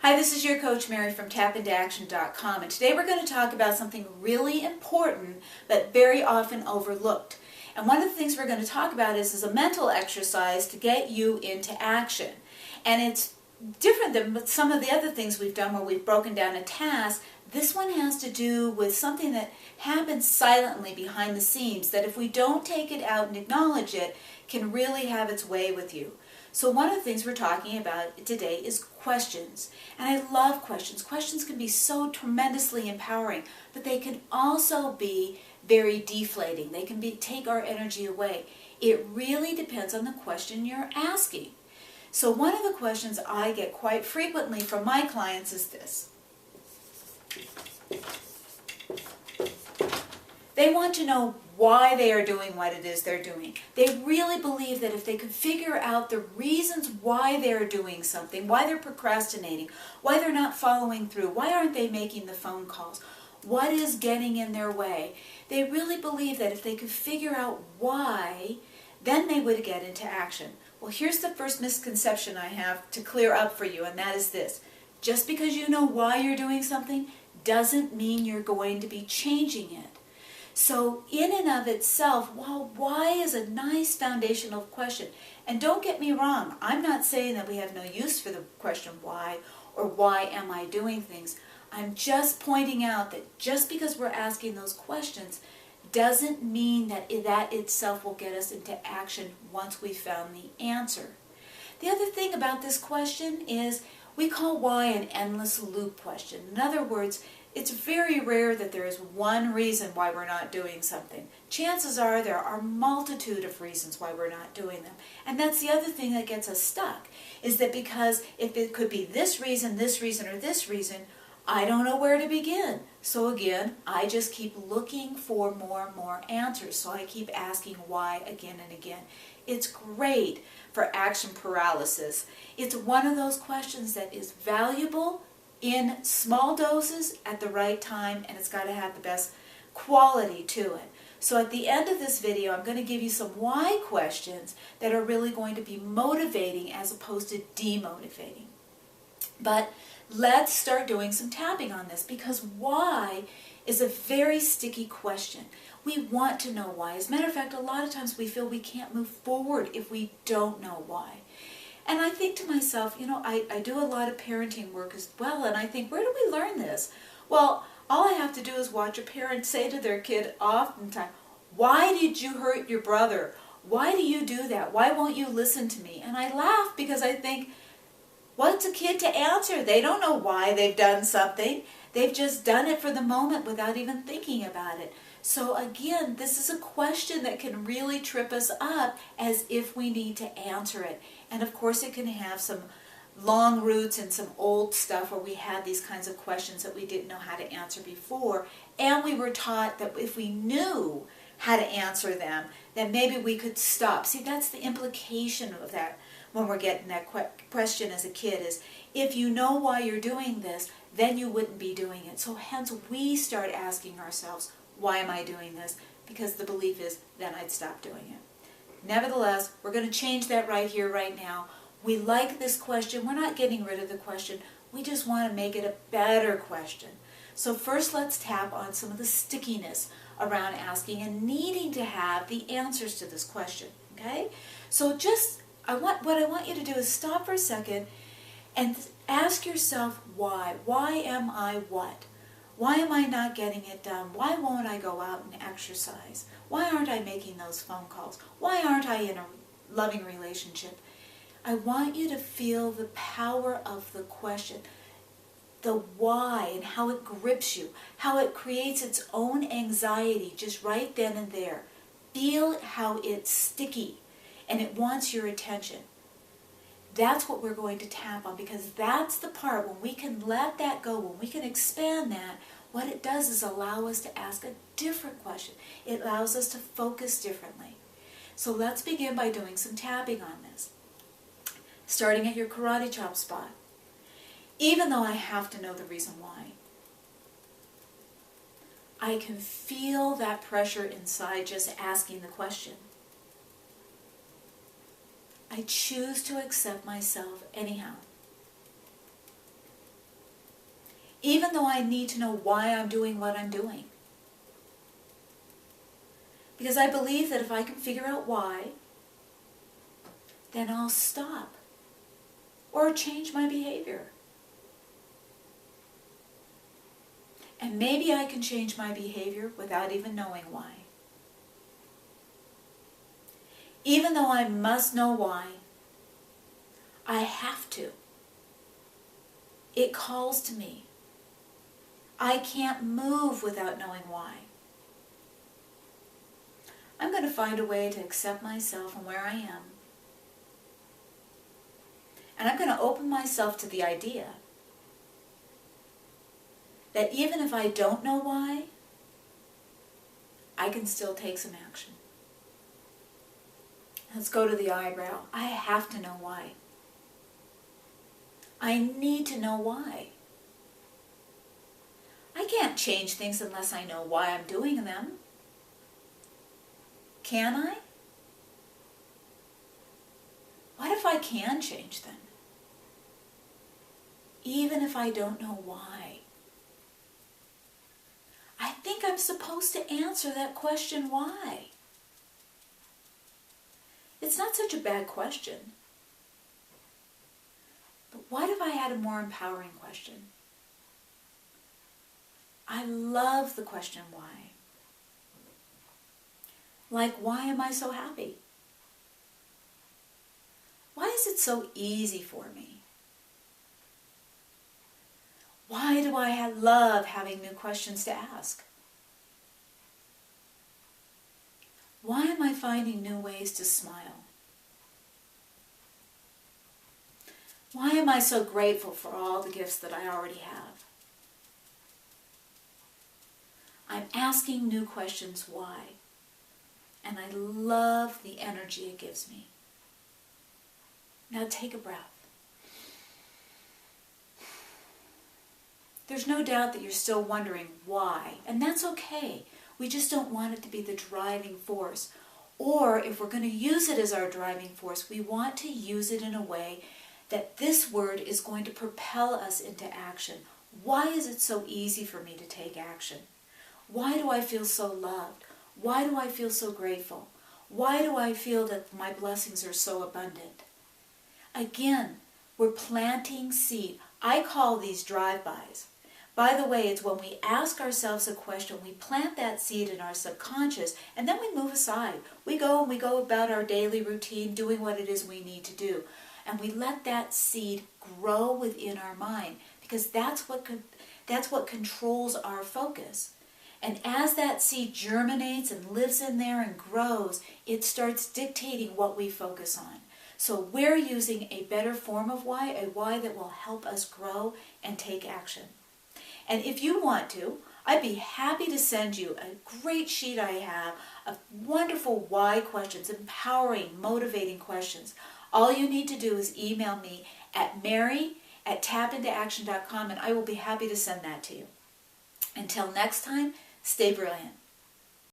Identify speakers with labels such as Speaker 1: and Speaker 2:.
Speaker 1: Hi, this is your coach Mary from tapintoaction.com, and today we're going to talk about something really important but very often overlooked. And one of the things we're going to talk about is a mental exercise to get you into action. And it's different than some of the other things we've done where we've broken down a task. This one has to do with something that happens silently behind the scenes, that if we don't take it out and acknowledge it, can really have its way with you. So one of the things we're talking about today is questions. And I love questions. Questions can be so tremendously empowering, but they can also be very deflating. They can take our energy away. It really depends on the question you're asking. So one of the questions I get quite frequently from my clients is this. They want to know why they are doing what it is they're doing. They really believe that if they could figure out the reasons why they're doing something, why they're procrastinating, why they're not following through, why aren't they making the phone calls, what is getting in their way, they really believe that if they could figure out why, then they would get into action. Well, here's the first misconception I have to clear up for you, and that is this. Just because you know why you're doing something doesn't mean you're going to be changing it. So in and of itself, well, why is a nice foundational question. And don't get me wrong, I'm not saying that we have no use for the question why or why am I doing things. I'm just pointing out that just because we're asking those questions doesn't mean that that itself will get us into action once we've found the answer. The other thing about this question is we call why an endless loop question. In other words, it's very rare that there is one reason why we're not doing something. Chances are there are a multitude of reasons why we're not doing them. And that's the other thing that gets us stuck, is that because if it could be this reason, or this reason, I don't know where to begin. So again, I just keep looking for more and more answers. So I keep asking why again and again. It's great for action paralysis. It's one of those questions that is valuable in small doses at the right time, and it's got to have the best quality to it. So at the end of this video, I'm going to give you some why questions that are really going to be motivating as opposed to demotivating. But let's start doing some tapping on this, because why is a very sticky question. We want to know why. As a matter of fact, a lot of times we feel we can't move forward if we don't know why. And I think to myself, I do a lot of parenting work as well, and I think, where do we learn this? Well, all I have to do is watch a parent say to their kid oftentimes, why did you hurt your brother? Why do you do that? Why won't you listen to me? And I laugh because I think, what's a kid to answer? They don't know why they've done something. They've just done it for the moment without even thinking about it. So again, this is a question that can really trip us up as if we need to answer it. And of course it can have some long roots and some old stuff where we had these kinds of questions that we didn't know how to answer before. And we were taught that if we knew how to answer them, then maybe we could stop. See, that's the implication of that when we're getting that question as a kid is, if you know why you're doing this, then you wouldn't be doing it. So hence we start asking ourselves, why am I doing this? Because the belief is, then I'd stop doing it. Nevertheless, we're going to change that right here, right now. We like this question. We're not getting rid of the question. We just want to make it a better question. So first, let's tap on some of the stickiness around asking and needing to have the answers to this question. Okay? So what I want you to do is stop for a second and ask yourself why. Why am I what? Why am I not getting it done? Why won't I go out and exercise? Why aren't I making those phone calls? Why aren't I in a loving relationship? I want you to feel the power of the question, the why, and how it grips you, how it creates its own anxiety just right then and there. Feel how it's sticky and it wants your attention. That's what we're going to tap on, because that's the part when we can let that go, when we can expand that, what it does is allow us to ask a different question. It allows us to focus differently. So let's begin by doing some tapping on this. Starting at your karate chop spot. Even though I have to know the reason why, I can feel that pressure inside just asking the question. I choose to accept myself anyhow. even though I need to know why I'm doing what I'm doing. Because I believe that if I can figure out why, then I'll stop or change my behavior. And maybe I can change my behavior without even knowing why. Even though I must know why, I have to. It calls to me. I can't move without knowing why. I'm going to find a way to accept myself and where I am. And I'm going to open myself to the idea that even if I don't know why, I can still take some action. Let's go to the eyebrow. I have to know why. I need to know why. I can't change things unless I know why I'm doing them. Can I? What if I can change them? Even if I don't know why. I think I'm supposed to answer that question, why? It's not such a bad question. But what if I had a more empowering question? I love the question why. Like, why am I so happy? Why is it so easy for me? Why do I love having new questions to ask? Why am I finding new ways to smile? Why am I so grateful for all the gifts that I already have? I'm asking new questions why, and I love the energy it gives me. Now take a breath. There's no doubt that you're still wondering why, and that's okay. We just don't want it to be the driving force. Or if we're going to use it as our driving force, we want to use it in a way that this word is going to propel us into action. Why is it so easy for me to take action? Why do I feel so loved? Why do I feel so grateful? Why do I feel that my blessings are so abundant? Again, we're planting seed. I call these drive-bys. By the way, it's when we ask ourselves a question, we plant that seed in our subconscious, and then we move aside. We go about our daily routine, doing what it is we need to do. And we let that seed grow within our mind, because that's what controls our focus. And as that seed germinates and lives in there and grows, it starts dictating what we focus on. So we're using a better form of why, a why that will help us grow and take action. And if you want to, I'd be happy to send you a great sheet I have of wonderful why questions, empowering, motivating questions. All you need to do is email me at mary@tapintoaction.com, and I will be happy to send that to you. Until next time, stay brilliant.